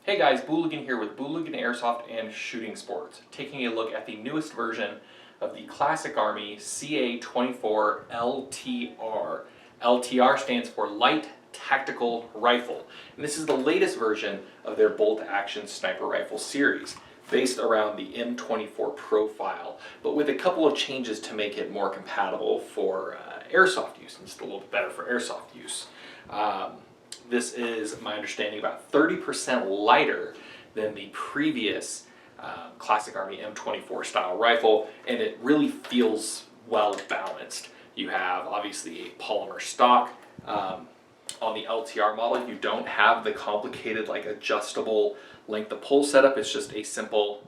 Hey guys, Booligan here with Booligan Airsoft and Shooting Sports, taking a look at the newest version of the Classic Army CA24 LTR. LTR stands for Light Tactical Rifle, and this is the latest version of their bolt-action sniper rifle series, based around the M24 profile, but with a couple of changes to make it more compatible for airsoft use, and just a little bit better for airsoft use. This is, my understanding, about 30% lighter than the previous Classic Army M24 style rifle, and it really feels well balanced. You have obviously a polymer stock. On the LTR model, you don't have the complicated adjustable length of pull setup. It's just a simple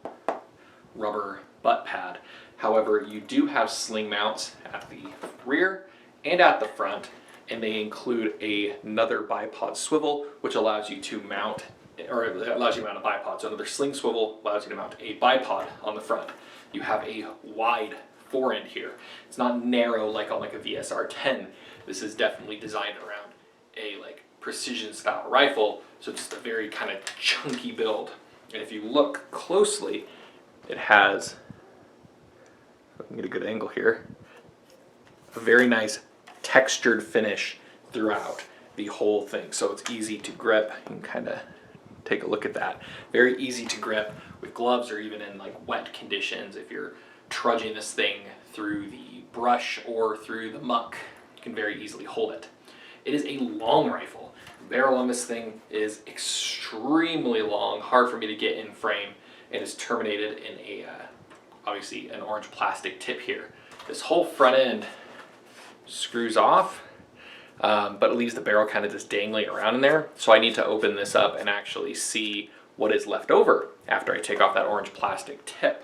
rubber butt pad. However, you do have sling mounts at the rear and at the front, and they include another bipod swivel, which allows you to mount, or it allows you to mount a bipod. So another sling swivel allows you to mount a bipod on the front. You have a wide forend here. It's not narrow like on a VSR-10. This is definitely designed around a precision style rifle, so it's just a very kind of chunky build. And if you look closely, it has, if I can get a good angle here, a very nice textured finish throughout the whole thing, so it's easy to grip. You can kind of take a look at that. Very easy to grip with gloves, or even in wet conditions. If you're trudging this thing through the brush or through the muck, you can very easily hold it. It is a long rifle. The barrel on this thing is extremely long, hard for me to get in frame, and is terminated in a obviously an orange plastic tip here. This whole front end screws off, but it leaves the barrel kind of just dangling around in there. So I need to open this up and actually see what is left over after I take off that orange plastic tip.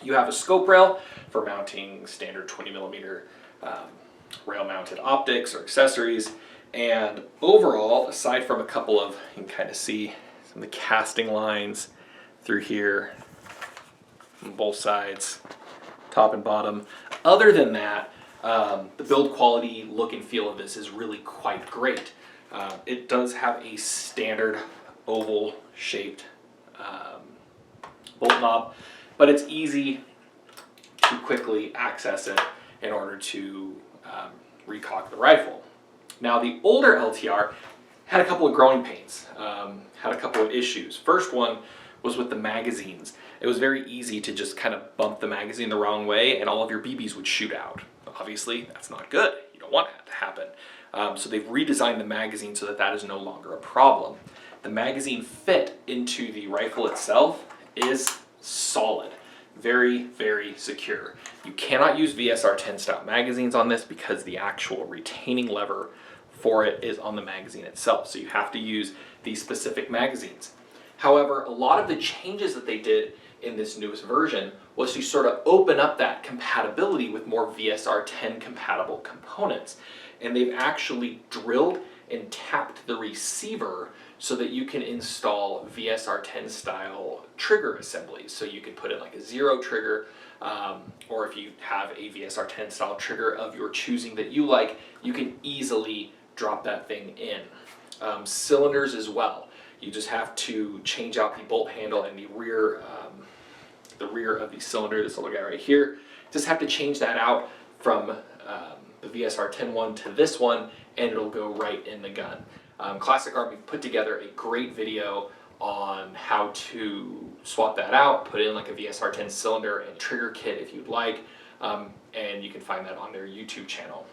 You have a scope rail for mounting standard 20mm rail mounted optics or accessories, and overall, aside from a couple of, you can kind of see some of the casting lines through here on both sides, top and bottom. Other than that, the build quality, look and feel of this is really quite great. It does have a standard oval shaped bolt knob, but it's easy to quickly access it in order to recock the rifle. Now, the older LTR had a couple of growing pains, had a couple of issues. First one was with the magazines. It was very easy to just kind of bump the magazine the wrong way and all of your BBs would shoot out. Obviously, that's not good. You don't want that to happen. So they've redesigned the magazine so that that is no longer a problem. The magazine fit into the rifle itself is solid. Very, very secure. You cannot use VSR-10 style magazines on this because the actual retaining lever for it is on the magazine itself. So you have to use these specific magazines. However, a lot of the changes that they did in this newest version was to sort of open up that compatibility with more VSR-10 compatible components. And they've actually drilled and tapped the receiver so that you can install VSR-10 style trigger assemblies. So you can put in a zero trigger, or if you have a VSR-10 style trigger of your choosing that you like, you can easily drop that thing in. Cylinders as well. You just have to change out the bolt handle and the rear of the cylinder, this little guy right here. Just have to change that out from the VSR-10 one to this one, and it'll go right in the gun. Classic Army put together a great video on how to swap that out, put in a VSR-10 cylinder and trigger kit if you'd like, and you can find that on their YouTube channel.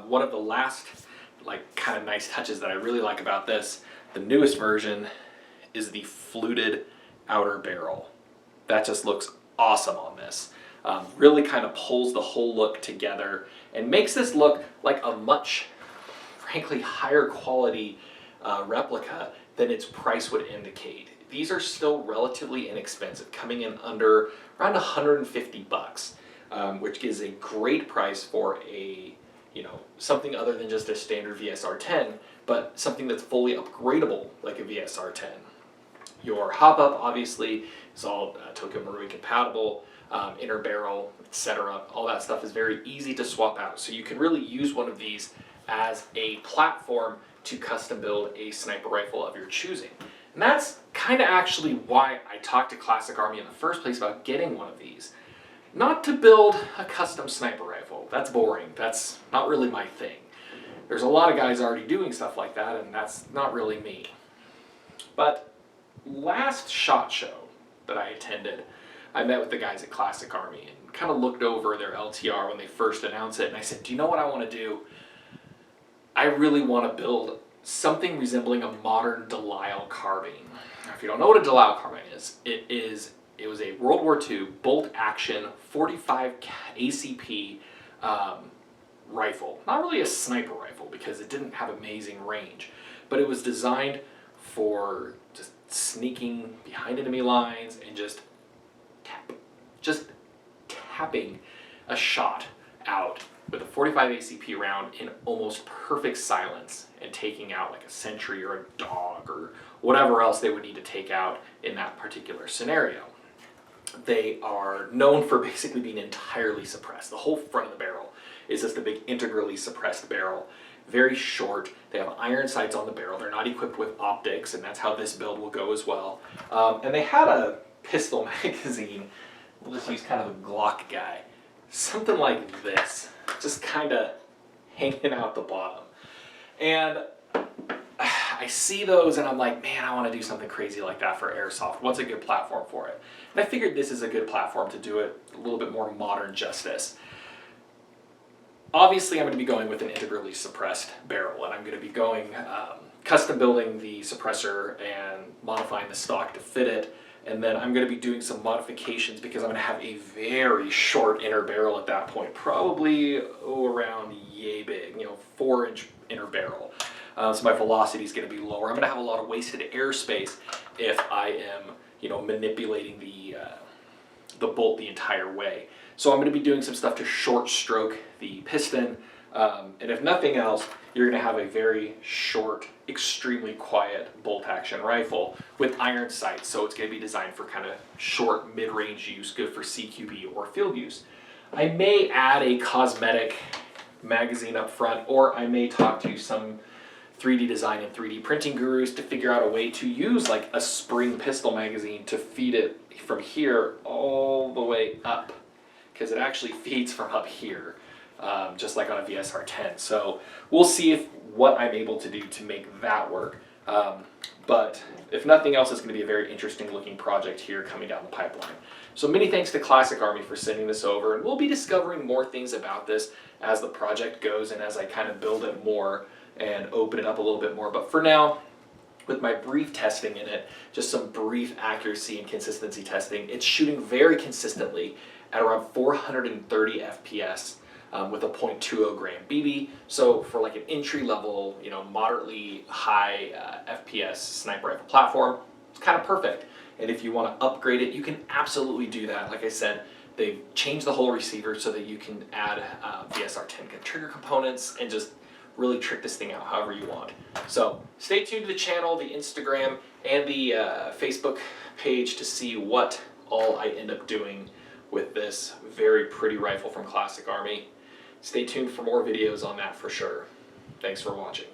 One of the last kind of nice touches that I really like about this, the newest version, is the fluted outer barrel. That just looks awesome on this. Really kind of pulls the whole look together and makes this look like a much, frankly, higher quality replica than its price would indicate. These are still relatively inexpensive, coming in under around 150 bucks, which gives a great price for a, something other than just a standard VSR-10, but something that's fully upgradable like a VSR-10. Your hop-up, obviously, is all Tokyo Marui compatible, inner barrel, etc. All that stuff is very easy to swap out. So you can really use one of these as a platform to custom build a sniper rifle of your choosing. And that's kind of actually why I talked to Classic Army in the first place about getting one of these. Not to build a custom sniper rifle. That's boring. That's not really my thing. There's a lot of guys already doing stuff like that, and that's not really me. But last SHOT Show that I attended, I met with the guys at Classic Army and kind of looked over their LTR when they first announced it, and I said, do you know what I want to do? I really want to build something resembling a modern Delisle carbine. Now, if you don't know what a Delisle carbine is, it was a World War II bolt-action 45 ACP rifle. Not really a sniper rifle because it didn't have amazing range, but it was designed for just sneaking behind enemy lines and just tapping a shot out with a 45 ACP round in almost perfect silence and taking out like a sentry or a dog or whatever else they would need to take out in that particular scenario. They are known for basically being entirely suppressed. The whole front of the barrel is just a big integrally suppressed barrel. Very short. They have iron sights on the barrel. They're not equipped with optics, and that's how this build will go as well. And they had a pistol magazine. We'll just use kind of a Glock guy. Something like this. Just kind of hanging out the bottom. And I see those and I'm like, man, I want to do something crazy like that for Airsoft. What's a good platform for it? And I figured this is a good platform to do it a little bit more modern justice. Obviously, I'm going to be going with an integrally suppressed barrel, and I'm going to be going custom building the suppressor and modifying the stock to fit it. And then I'm going to be doing some modifications because I'm going to have a very short inner barrel at that point, probably around yay big, 4-inch inner barrel. So my velocity is going to be lower. I'm going to have a lot of wasted airspace if I am, manipulating the bolt the entire way. So I'm going to be doing some stuff to short stroke the piston, and if nothing else, you're going to have a very short, extremely quiet bolt action rifle with iron sights. So it's going to be designed for kind of short, mid-range use, good for CQB or field use. I may add a cosmetic magazine up front, or I may talk to some 3D design and 3D printing gurus to figure out a way to use like a spring pistol magazine to feed it from here all the way up, because it actually feeds from up here, just like on a VSR 10. So we'll see what I'm able to do to make that work. But if nothing else, it's going to be a very interesting looking project here coming down the pipeline. So many thanks to Classic Army for sending this over, and we'll be discovering more things about this as the project goes and as I kind of build it more and open it up a little bit more. But for now, with my brief testing in it, just some brief accuracy and consistency testing, it's shooting very consistently at around 430 FPS with a .20 gram BB. So for like an entry level, moderately high FPS sniper rifle platform, it's kind of perfect. And if you want to upgrade it, you can absolutely do that. Like I said, they've changed the whole receiver so that you can add VSR 10 trigger components and just really trick this thing out however you want. So stay tuned to the channel, the Instagram, and the Facebook page to see what all I end up doing with this very pretty rifle from Classic Army. Stay tuned for more videos on that for sure. Thanks for watching.